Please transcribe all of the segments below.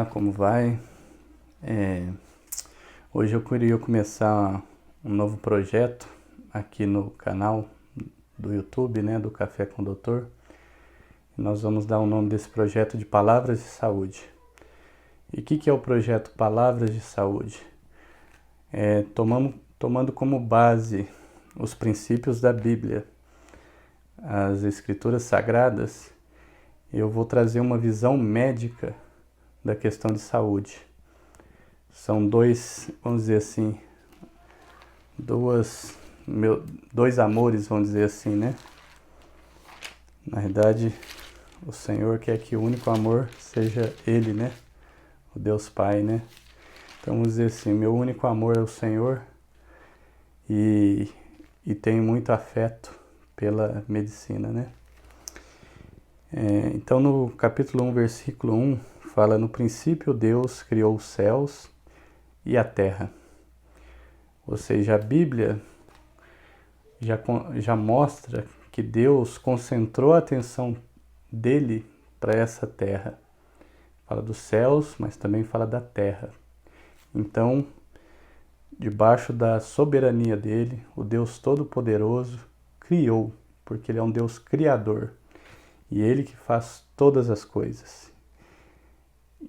como vai? Hoje eu queria começar um novo projeto aqui no canal do YouTube, né, do Café com o Doutor. Nós vamos dar o nome desse projeto de Palavras de Saúde. E o que é o projeto Palavras de Saúde? Tomando como base os princípios da Bíblia, as Escrituras Sagradas, eu vou trazer uma visão médica da questão de saúde. São dois, vamos dizer assim, dois amores, vamos dizer assim, né? Na verdade, o Senhor quer que o único amor seja Ele, né? O Deus Pai, né? Então, vamos dizer assim, meu único amor é o Senhor e tenho muito afeto pela medicina, né? Então, no capítulo 1, versículo 1, fala: no princípio Deus criou os céus e a terra. Ou seja, a Bíblia já mostra que Deus concentrou a atenção dele para essa terra. Fala dos céus, mas também fala da terra. Então, debaixo da soberania dele, o Deus Todo-Poderoso criou, porque ele é um Deus criador. E ele que faz todas as coisas.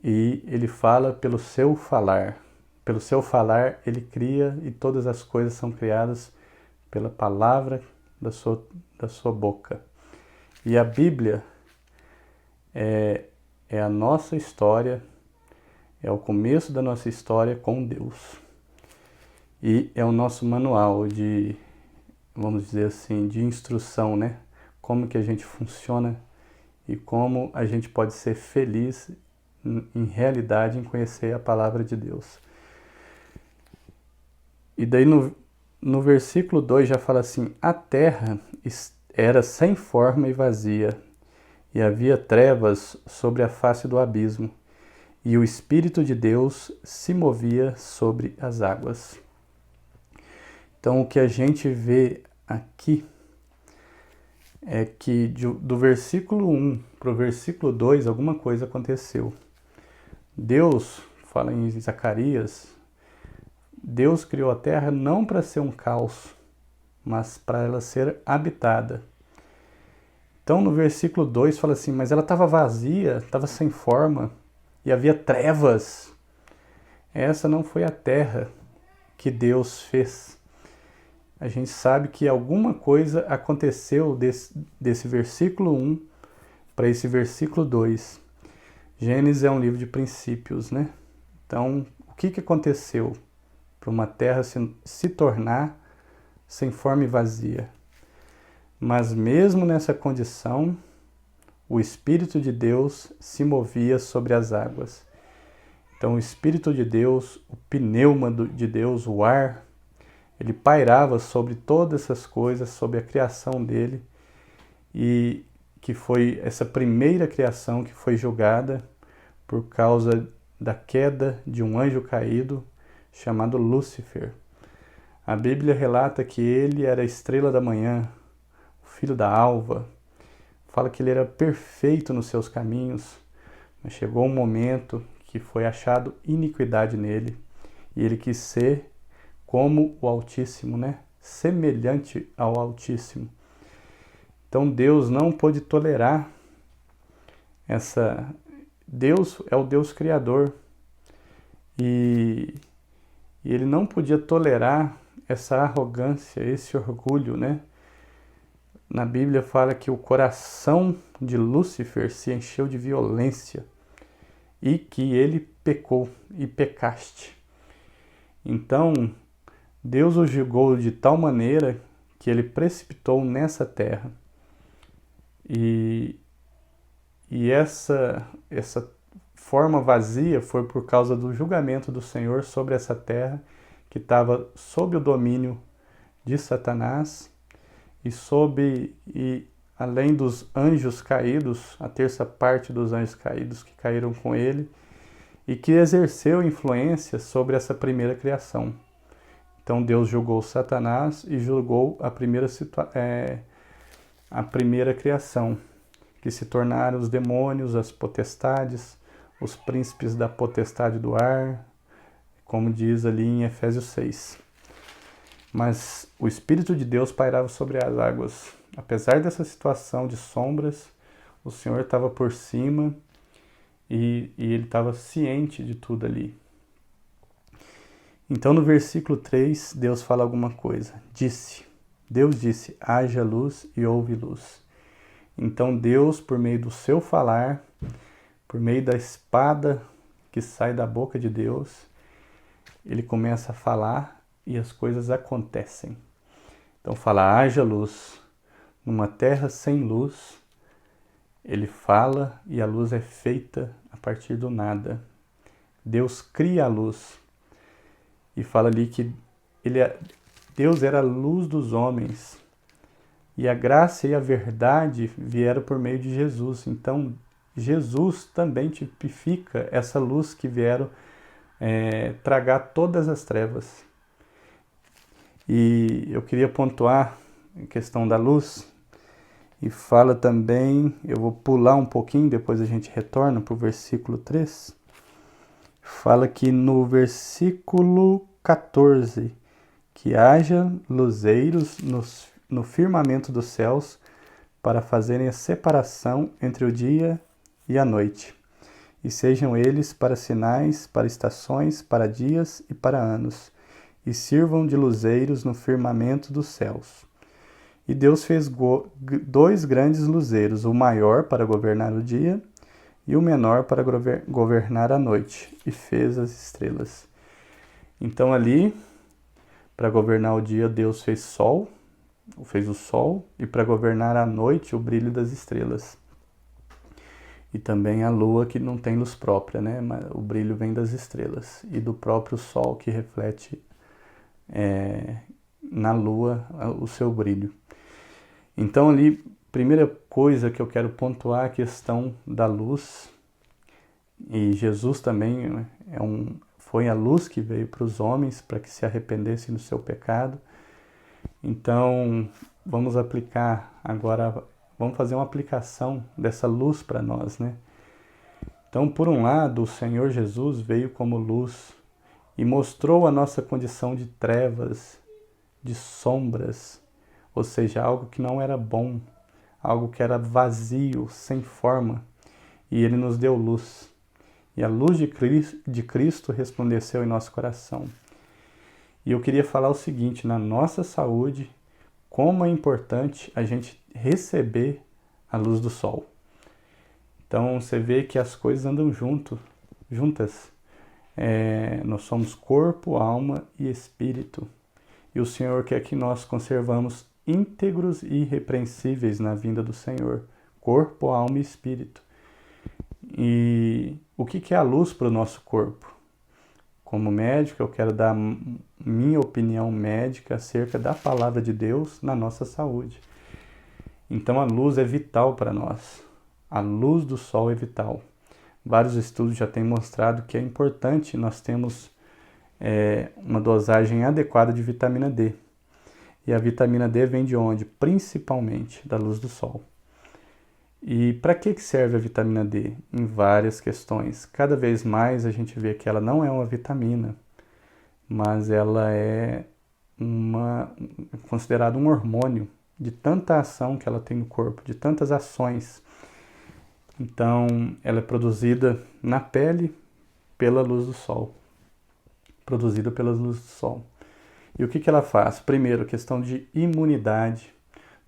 E ele fala pelo seu falar. Pelo seu falar, ele cria, e todas as coisas são criadas pela palavra da sua boca. E a Bíblia é a nossa história, é o começo da nossa história com Deus. E é o nosso manual de, vamos dizer assim, de instrução, né? Como que a gente funciona e como a gente pode ser feliz em realidade em conhecer a palavra de Deus. E daí no versículo 2 já fala assim: a terra era sem forma e vazia, e havia trevas sobre a face do abismo, e o Espírito de Deus se movia sobre as águas. Então o que a gente vê aqui é que do versículo 1 para o versículo 2 alguma coisa aconteceu. Deus, fala em Zacarias, Deus criou a terra não para ser um caos, mas para ela ser habitada. Então no versículo 2 fala assim: mas ela estava vazia, estava sem forma e havia trevas. Essa não foi a terra que Deus fez. A gente sabe que alguma coisa aconteceu desse versículo 1 para esse versículo 2. Gênesis é um livro de princípios, né? Então, o que aconteceu para uma terra se tornar sem forma e vazia? Mas mesmo nessa condição, o Espírito de Deus se movia sobre as águas. Então, o Espírito de Deus, o pneuma de Deus, o ar, ele pairava sobre todas essas coisas, sobre a criação dele, e que foi essa primeira criação que foi julgada por causa da queda de um anjo caído chamado Lúcifer. A Bíblia relata que ele era a estrela da manhã, o filho da alva. Fala que ele era perfeito nos seus caminhos, mas chegou um momento que foi achado iniquidade nele, e ele quis ser como o Altíssimo, né? Semelhante ao Altíssimo. Então Deus não pôde tolerar essa... Deus é o Deus Criador e ele não podia tolerar essa arrogância, esse orgulho, né? Na Bíblia fala que o coração de Lúcifer se encheu de violência e que ele pecou e pecaste. Então, Deus o julgou de tal maneira que ele precipitou nessa terra. E essa forma vazia foi por causa do julgamento do Senhor sobre essa terra, que estava sob o domínio de Satanás e além dos anjos caídos, a terça parte dos anjos caídos que caíram com ele, e que exerceu influência sobre essa primeira criação. Então Deus julgou Satanás e julgou a primeira criação, que se tornaram os demônios, as potestades, os príncipes da potestade do ar, como diz ali em Efésios 6. Mas o Espírito de Deus pairava sobre as águas. Apesar dessa situação de sombras, o Senhor estava por cima e ele estava ciente de tudo ali. Então no versículo 3, Deus fala alguma coisa. Deus disse, haja luz e houve luz. Então Deus, por meio do seu falar, por meio da espada que sai da boca de Deus, ele começa a falar e as coisas acontecem. Então fala, haja luz. Numa terra sem luz, ele fala e a luz é feita a partir do nada. Deus cria a luz. E fala ali que Deus era a luz dos homens. E a graça e a verdade vieram por meio de Jesus. Então, Jesus também tipifica essa luz que vieram tragar todas as trevas. E eu queria pontuar a questão da luz. E fala também, eu vou pular um pouquinho, depois a gente retorna para o versículo 3. Fala que no versículo 14, que haja luzeiros no firmamento dos céus para fazerem a separação entre o dia e a noite, e sejam eles para sinais, para estações, para dias e para anos, e sirvam de luzeiros no firmamento dos céus. E Deus fez 2 grandes luzeiros, o maior para governar o dia e o menor para governar a noite, e fez as estrelas. Então ali, para governar o dia, Deus fez o sol, e para governar a noite, o brilho das estrelas. E também a lua, que não tem luz própria, né? Mas o brilho vem das estrelas e do próprio sol, que reflete na lua o seu brilho. Então ali, primeira coisa que eu quero pontuar é a questão da luz. E Jesus também foi a luz que veio para os homens para que se arrependessem do seu pecado. Então, vamos aplicar agora, vamos fazer uma aplicação dessa luz para nós, né? Então, por um lado, o Senhor Jesus veio como luz e mostrou a nossa condição de trevas, de sombras, ou seja, algo que não era bom, algo que era vazio, sem forma, e ele nos deu luz. E a luz de Cristo resplandeceu em nosso coração. E eu queria falar o seguinte, na nossa saúde, como é importante a gente receber a luz do sol. Então você vê que as coisas andam juntas. Nós somos corpo, alma e espírito. E o Senhor quer que nós conservamos íntegros e irrepreensíveis na vinda do Senhor. Corpo, alma e espírito. E o que é a luz para o nosso corpo? Como médico, eu quero dar minha opinião médica acerca da palavra de Deus na nossa saúde. Então a luz é vital para nós. A luz do sol é vital. Vários estudos já têm mostrado que é importante nós termos uma dosagem adequada de vitamina D. E a vitamina D vem de onde? Principalmente da luz do sol. E para que serve a vitamina D? Em várias questões. Cada vez mais a gente vê que ela não é uma vitamina, mas ela é considerada um hormônio de tanta ação que ela tem no corpo, de tantas ações. Então, ela é produzida na pele pela luz do sol. Produzida pela luz do sol. E o que ela faz? Primeiro, questão de imunidade.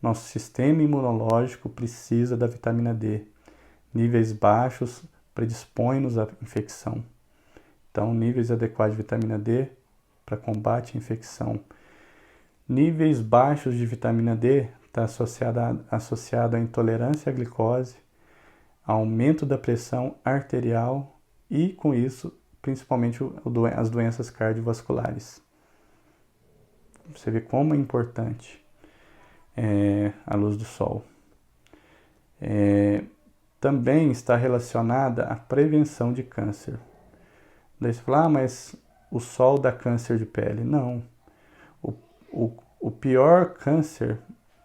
Nosso sistema imunológico precisa da vitamina D. Níveis baixos predispõem-nos à infecção. Então, níveis adequados de vitamina D para combate à infecção. Níveis baixos de vitamina D está associado à intolerância à glicose, aumento da pressão arterial e, com isso, principalmente as doenças cardiovasculares. Você vê como é importante a luz do sol. Também está relacionada à prevenção de câncer. Daí você fala, mas o sol dá câncer de pele. Não. O pior câncer,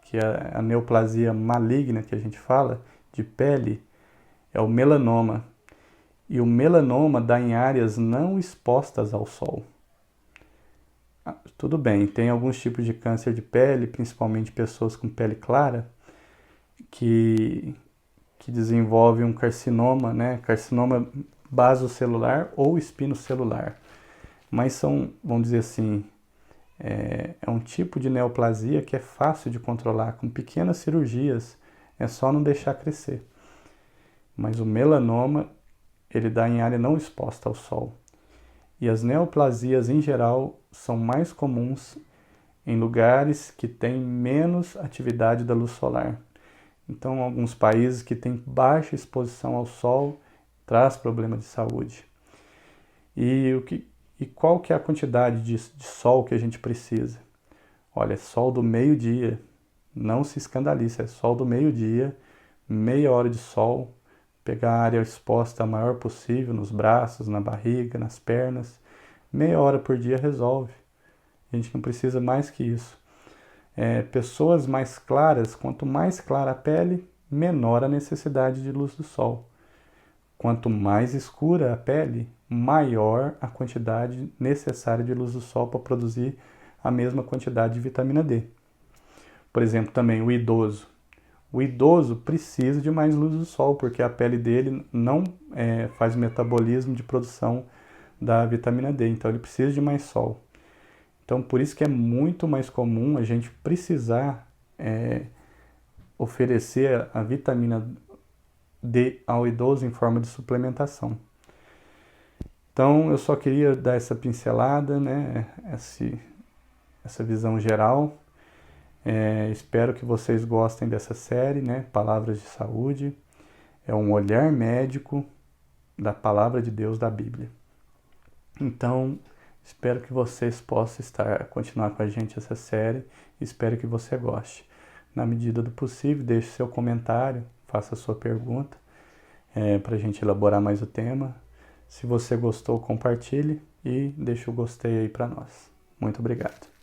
que é a neoplasia maligna que a gente fala, de pele, é o melanoma. E o melanoma dá em áreas não expostas ao sol. Tudo bem, tem alguns tipos de câncer de pele, principalmente pessoas com pele clara, que desenvolvem um carcinoma, né? Carcinoma basocelular ou espinocelular. Mas são, vamos dizer assim, é um tipo de neoplasia que é fácil de controlar. Com pequenas cirurgias, é só não deixar crescer. Mas o melanoma, ele dá em área não exposta ao sol. E as neoplasias, em geral, são mais comuns em lugares que têm menos atividade da luz solar. Então, alguns países que têm baixa exposição ao sol traz problema de saúde. E qual que é a quantidade de sol que a gente precisa? Olha, é sol do meio-dia. Não se escandalize, é sol do meio-dia, meia hora de sol, pegar a área exposta a maior possível, nos braços, na barriga, nas pernas. Meia hora por dia resolve. A gente não precisa mais que isso. Pessoas mais claras, quanto mais clara a pele, menor a necessidade de luz do sol. Quanto mais escura a pele, maior a quantidade necessária de luz do sol para produzir a mesma quantidade de vitamina D. Por exemplo, também o idoso. O idoso precisa de mais luz do sol, porque a pele dele não faz o metabolismo de produção da vitamina D, então ele precisa de mais sol. Então, por isso que é muito mais comum a gente precisar oferecer a vitamina D ao idoso em forma de suplementação. Então, eu só queria dar essa pincelada, né? Essa visão geral. Espero que vocês gostem dessa série, né? Palavras de Saúde. É um olhar médico da Palavra de Deus da Bíblia. Então, espero que vocês possam continuar com a gente essa série. Espero que você goste. Na medida do possível, deixe seu comentário, faça sua pergunta, para a gente elaborar mais o tema. Se você gostou, compartilhe e deixe o gostei aí para nós. Muito obrigado.